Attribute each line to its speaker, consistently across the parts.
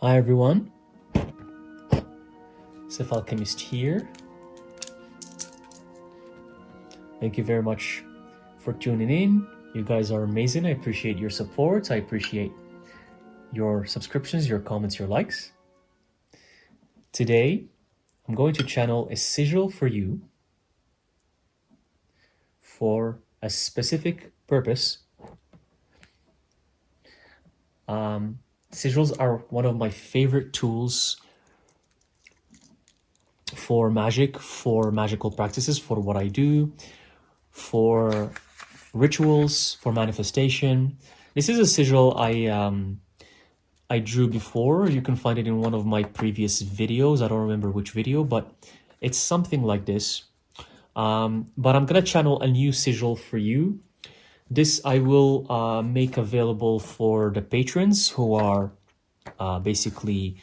Speaker 1: Hi everyone, Alchemist here. Thank you very much for tuning in. You guys are amazing. I appreciate your support. I appreciate your subscriptions, your comments, your likes. Today, I'm going to channel a sigil for you for a specific purpose. Sigils are one of my favorite tools for magic, for magical practices, for what I do, for rituals, for manifestation. This is a sigil I drew before. You can find it in one of my previous videos. I don't remember which video, but it's something like this. But I'm gonna channel a new sigil for you. This I will make available for the patrons who are basically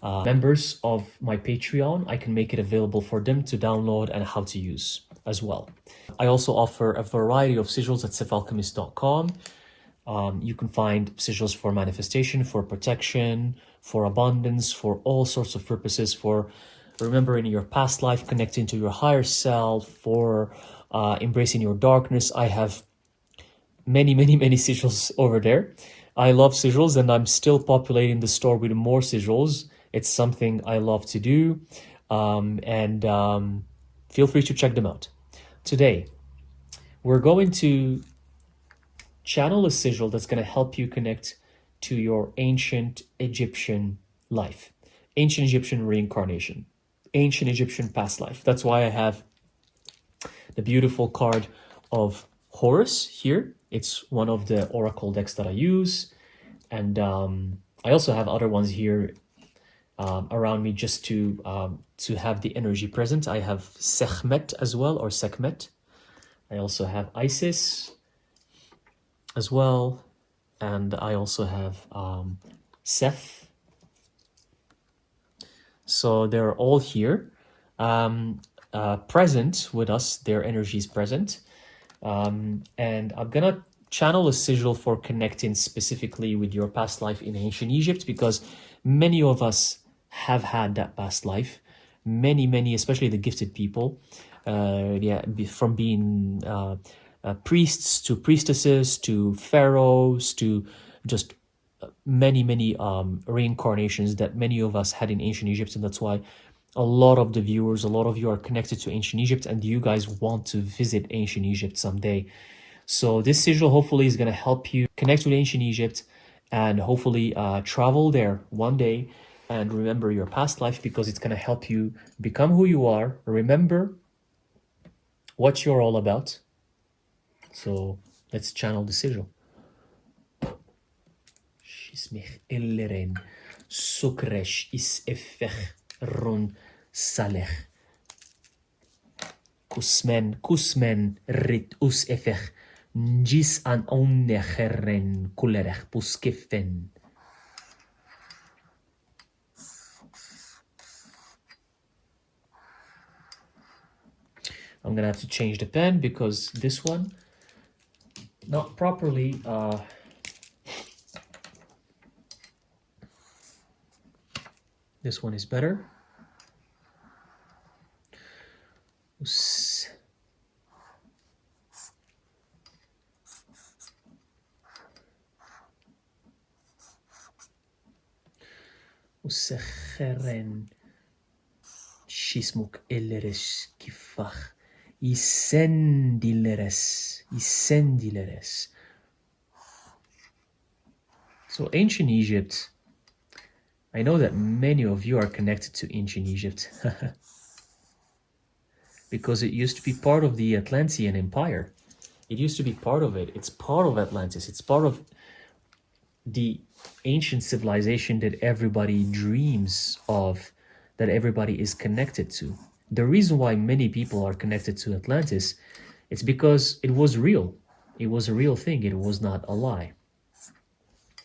Speaker 1: members of my Patreon. I can make it available for them to download and how to use as well. I also offer a variety of sigils at sifalchemist.com. You can find sigils for manifestation, for protection, for abundance, for all sorts of purposes, for remembering your past life, connecting to your higher self, for embracing your darkness. I have many sigils over there. I love sigils and I'm still populating the store with more sigils. It's something I love to do, and feel free to check them out. Today, we're going to channel a sigil that's going to help you connect to your ancient Egyptian life, ancient Egyptian reincarnation, ancient Egyptian past life. That's why I have the beautiful card of Horus here. It's one of the oracle decks that I use, and I also have other ones here around me just to have the energy present. I have Sekhmet as well, or Sekhmet. I also have Isis as well, and I also have Seth. So they're all here, present with us. Their energy is present. And I'm gonna channel a sigil for connecting specifically with your past life in ancient Egypt, because many of us have had that past life. Many, especially the gifted people, from being priests to priestesses to pharaohs to just many reincarnations that many of us had in ancient Egypt. And that's why a lot of the viewers, a lot of you are connected to ancient Egypt and you guys want to visit ancient Egypt someday. So this sigil hopefully is going to help you connect with ancient Egypt and hopefully travel there one day and remember your past life, because it's going to help you become who you are, remember what you're all about. So let's channel the sigil. Shismich illeren sukresh is effech run salech kusmen rit us effech njis an onnecheren kulerech puskiffen. I'm gonna have to change the pen because this one not properly this one is better. Usecheren shismuk elleres kifach isendileres. So ancient Egypt, I know that many of you are connected to ancient Egypt because it used to be part of the Atlantean Empire. It used to be part of it. It's part of Atlantis. It's part of the ancient civilization that everybody dreams of, that everybody is connected to. The reason why many people are connected to Atlantis, it's because it was real. It was a real thing. It was not a lie.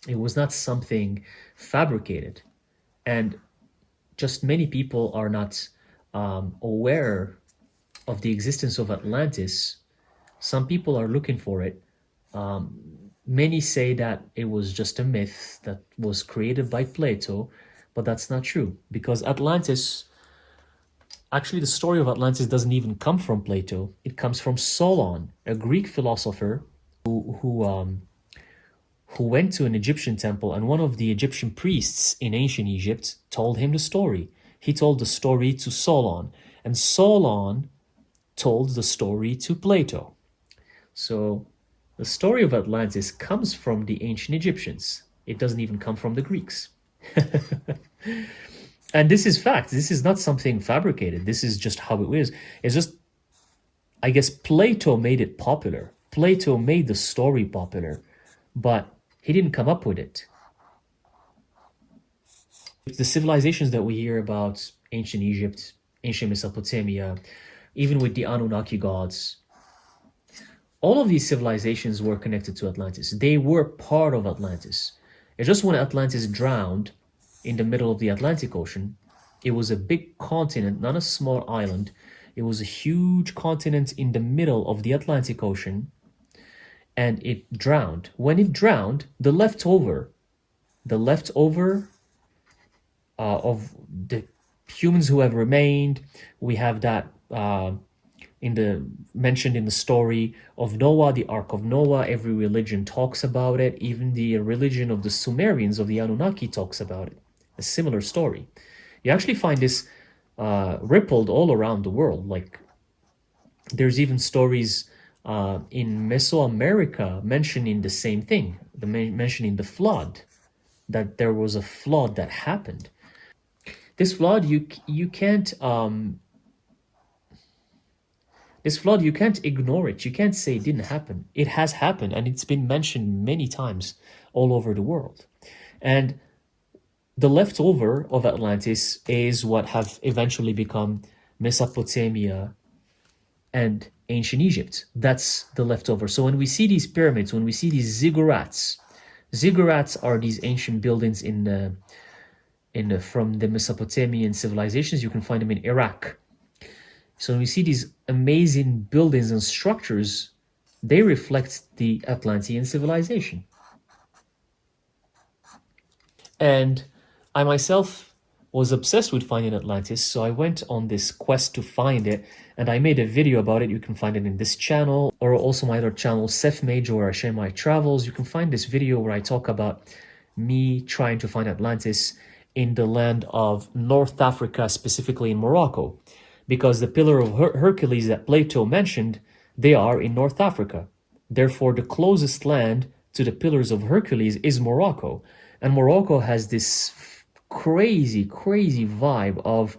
Speaker 1: It was not something fabricated. And just many people are not aware of the existence of Atlantis. Some people are looking for it. Many say that it was just a myth that was created by Plato, But that's not true, because Atlantis, actually the story of Atlantis doesn't even come from Plato. It comes from Solon, a Greek philosopher who went to an Egyptian temple, and one of the Egyptian priests in ancient Egypt told him the story. He told the story to Solon, and Solon told the story to Plato. So the story of Atlantis comes from the ancient Egyptians. It doesn't even come from the Greeks. And this is fact. This is not something fabricated. This is just how it is. It's just, I guess, Plato made it popular. Plato made the story popular, but he didn't come up with it. The civilizations that we hear about, ancient Egypt, ancient Mesopotamia, even with the Anunnaki gods, all of these civilizations were connected to Atlantis. They were part of Atlantis. It's just when Atlantis drowned in the middle of the Atlantic Ocean, it was a big continent, not a small island. It was a huge continent in the middle of the Atlantic Ocean, and it drowned. When it drowned, the leftover of the humans who have remained, we have that mentioned in the story of Noah, the Ark of Noah. Every religion talks about it. Even the religion of the Sumerians, of the Anunnaki, talks about it. A similar story. You actually find this rippled all around the world. Like, there's even stories in Mesoamerica mentioning the same thing, mentioning the flood, that there was a flood that happened. This flood, you can't ignore it. You can't say it didn't happen. It has happened, and it's been mentioned many times all over the world. And the leftover of Atlantis is what have eventually become Mesopotamia and ancient Egypt. That's the leftover. So when we see these pyramids, when we see these ziggurats are these ancient buildings from the Mesopotamian civilizations. You can find them in Iraq. So when we see these amazing buildings and structures, they reflect the Atlantean civilization. And I myself was obsessed with finding Atlantis, so I went on this quest to find it, and I made a video about it. You can find it in this channel, or also my other channel, Seth Major, where I share my travels. You can find this video where I talk about me trying to find Atlantis in the land of North Africa, specifically in Morocco, because the Pillar of Hercules that Plato mentioned, they are in North Africa. Therefore, the closest land to the Pillars of Hercules is Morocco. And Morocco has this crazy vibe of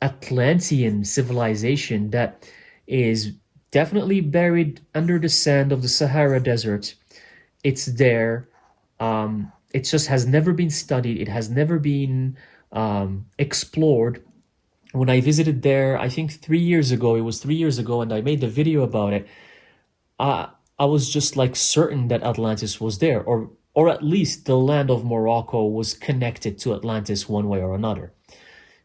Speaker 1: Atlantean civilization that is definitely buried under the sand of the Sahara Desert. It's there. It just has never been studied. It has never been explored. When I visited there, I think 3 years ago, it was 3 years ago, and I made the video about it, I was just like certain that Atlantis was there, or at least the land of Morocco was connected to Atlantis one way or another.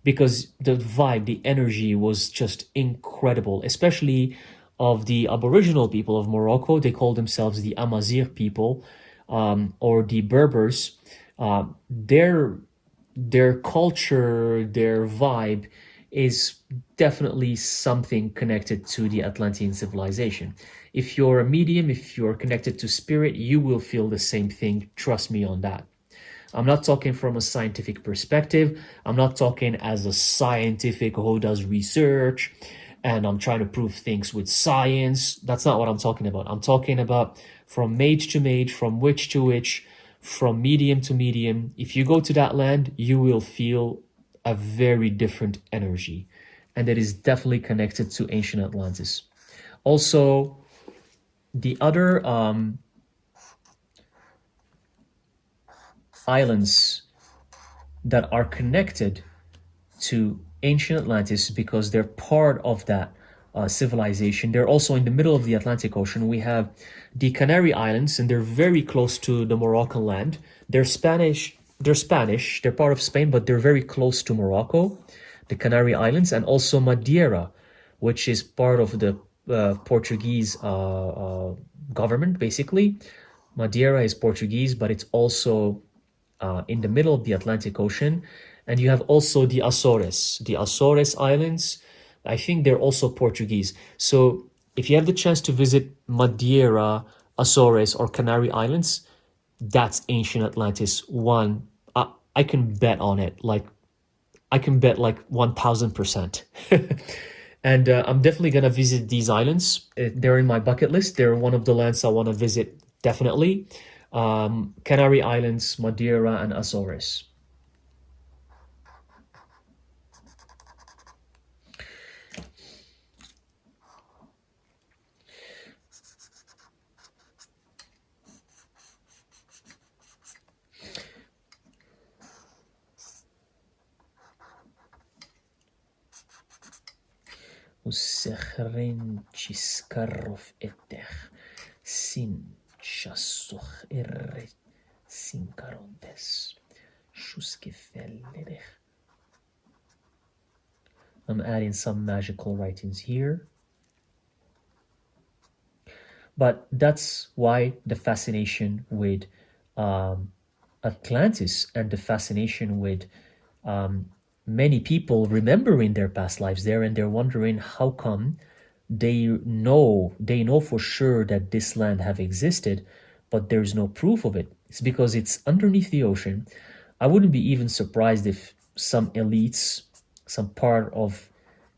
Speaker 1: Because the vibe, the energy was just incredible, especially of the Aboriginal people of Morocco. They call themselves the Amazigh people, or the Berbers. Their culture, their vibe is definitely something connected to the Atlantean civilization. If you're a medium, if you're connected to spirit, you will feel the same thing. Trust me on that. I'm not talking from a scientific perspective. I'm not talking as a scientific who does research and I'm trying to prove things with science. That's not what I'm talking about. I'm talking about from mage to mage, from witch to witch, from medium to medium. If you go to that land, you will feel a very different energy. And that is definitely connected to ancient Atlantis. Also, the other islands that are connected to ancient Atlantis because they're part of that civilization. They're also in the middle of the Atlantic Ocean. We have the Canary Islands, and they're very close to the Moroccan land. They're Spanish. They're part of Spain, but they're very close to Morocco, the Canary Islands, and also Madeira, which is part of the Portuguese government, basically. Madeira is Portuguese, but it's also in the middle of the Atlantic Ocean. And you have also the Azores. The Azores Islands, I think they're also Portuguese. So if you have the chance to visit Madeira, Azores, or Canary Islands, that's ancient Atlantis. I can bet on it. Like I can bet like 1000%. And I'm definitely gonna visit these islands. They're in my bucket list. They're one of the lands I want to visit definitely. Canary Islands, Madeira, and Azores. Usechrenciskarov etech sin chassoch erre sinkarondes shuskefellerech. I'm adding some magical writings here. But that's why the fascination with Atlantis and the fascination with many people remembering their past lives there, and they're wondering how come they know for sure that this land have existed, but there's no proof of it. It's because it's underneath the ocean. I wouldn't be even surprised if some elites, some part of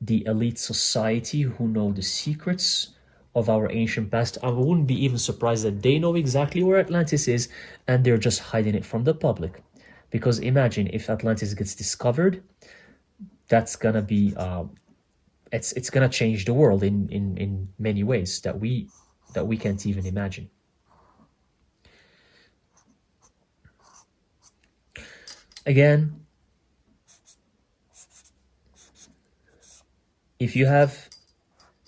Speaker 1: the elite society who know the secrets of our ancient past, I wouldn't be even surprised that they know exactly where Atlantis is and they're just hiding it from the public. Because imagine if Atlantis gets discovered, that's gonna be it's gonna change the world in many ways that we can't even imagine. Again, if you have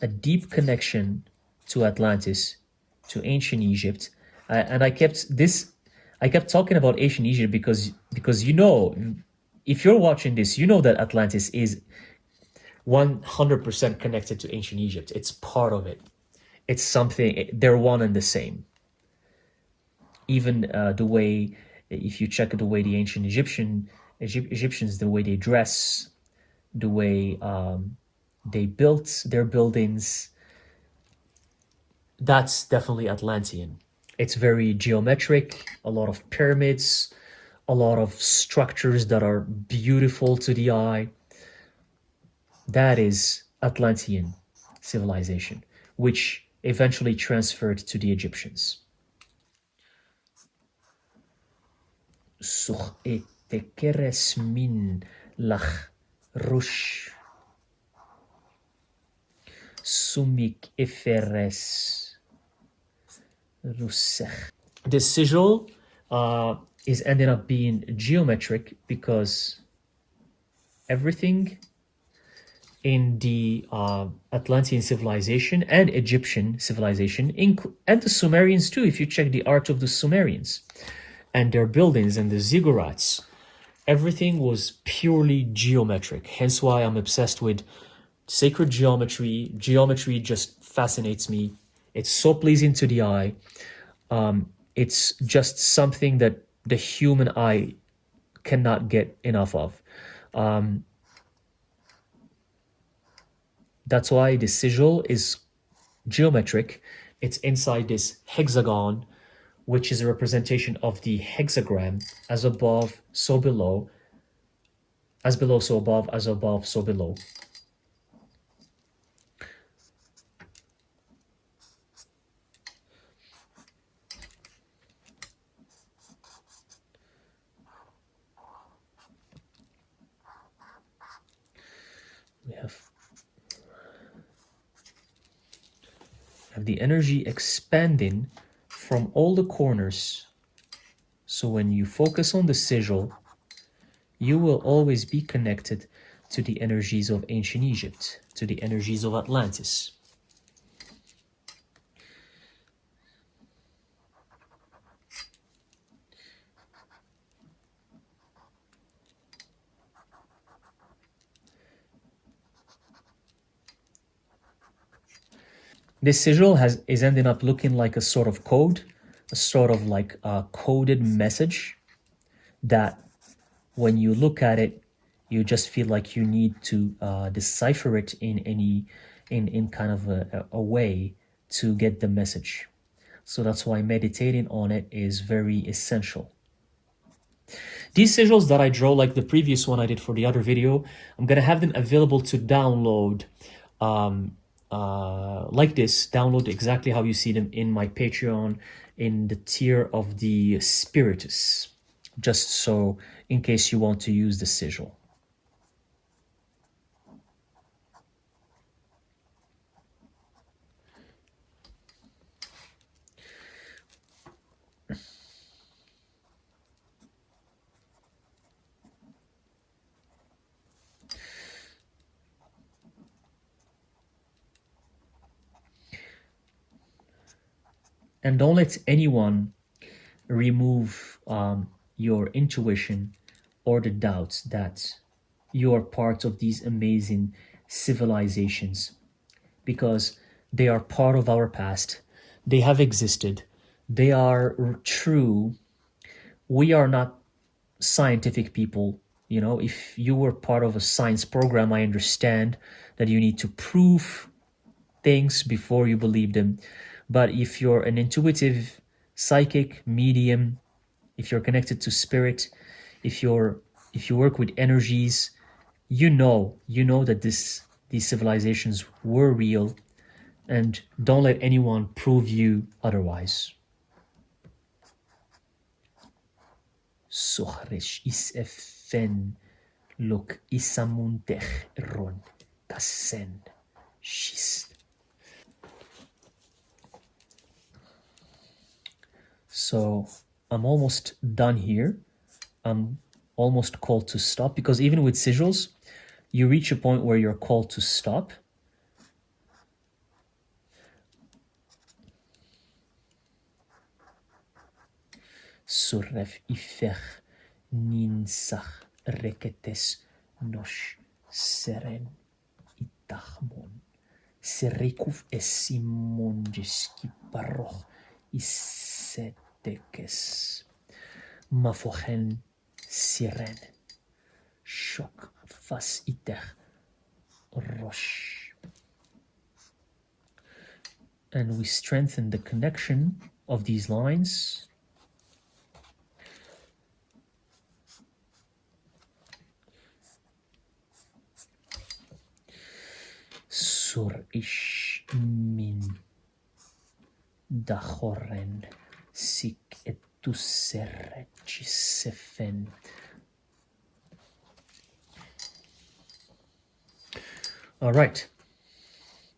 Speaker 1: a deep connection to Atlantis, to ancient Egypt, and I kept talking about ancient Egypt because you know, if you're watching this, you know that Atlantis is 100% connected to ancient Egypt. It's part of it. It's something, they're one and the same. Even the way, if you check the way the ancient Egyptians, the way they dress, the way they built their buildings, that's definitely Atlantean. It's very geometric, a lot of pyramids, a lot of structures that are beautiful to the eye. That is Atlantean civilization, which eventually transferred to the Egyptians. Such etekeres min lach rush sumik eferes rusech. The sigil is ending up being geometric because everything in the Atlantean civilization and Egyptian civilization, and the Sumerians too, if you check the art of the Sumerians and their buildings and the ziggurats, everything was purely geometric. Hence why I'm obsessed with sacred geometry. Geometry just fascinates me. It's so pleasing to the eye. It's just something that the human eye cannot get enough of. That's why the sigil is geometric. It's inside this hexagon, which is a representation of the hexagram, as above, so below, as below, so above, as above, so below. We have the energy expanding from all the corners. So when you focus on the sigil, you will always be connected to the energies of ancient Egypt, to the energies of Atlantis. This sigil is ending up looking like a sort of code, a sort of like a coded message that when you look at it, you just feel like you need to decipher it in kind of a way to get the message. So that's why meditating on it is very essential. These sigils that I draw, like the previous one I did for the other video, I'm gonna have them available to download like this. Download exactly how you see them in my Patreon in the tier of the Spiritus, just so in case you want to use the sigil. And don't let anyone remove your intuition or the doubts that you are part of these amazing civilizations, because they are part of our past. They have existed. They are true. We are not scientific people. You know, if you were part of a science program, I understand that you need to prove things before you believe them. But if you're an intuitive, psychic, medium, if you're connected to spirit, if you work with energies, you know that these civilizations were real, and don't let anyone prove you otherwise. Sohresh is efen look isamuntech ron kasen shist. So I'm almost done here. I'm almost called to stop, because even with sigils, you reach a point where you're called to stop. Surref ifech ninsach reketes nosh seren itachmon serekuf esimonjeski paroch isetekes mafochen siren shok fas itech rosh. And we strengthen the connection of these lines. Sur ish min dachoren sik etusere chisefen. All right.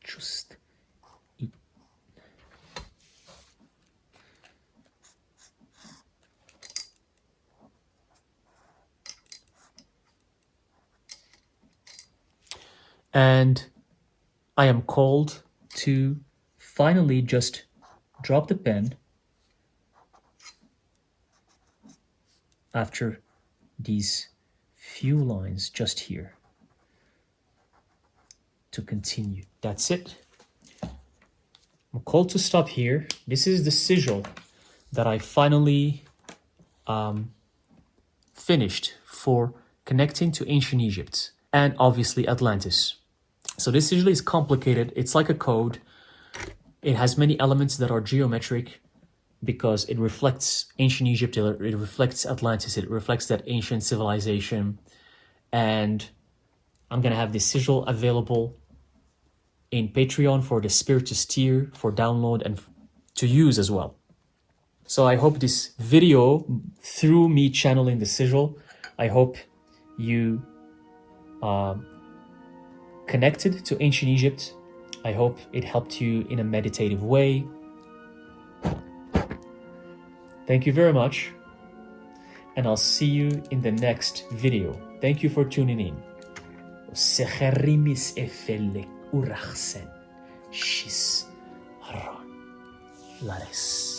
Speaker 1: Just eat. And I am called to finally just drop the pen after these few lines just here to continue. That's it. I'm called to stop here. This is the sigil that I finally finished for connecting to ancient Egypt and obviously Atlantis. So this sigil is complicated. It's like a code. It has many elements that are geometric because it reflects ancient Egypt, it reflects Atlantis, it reflects that ancient civilization. And I'm gonna have this sigil available in Patreon for the Spiritus tier for download and to use as well. So I hope this video, through me channeling the sigil, I hope you connected to ancient Egypt. I hope it helped you in a meditative way. Thank you very much, and I'll see you in the next video. Thank you for tuning in. Secherimis efelek urachsen shis haron lares.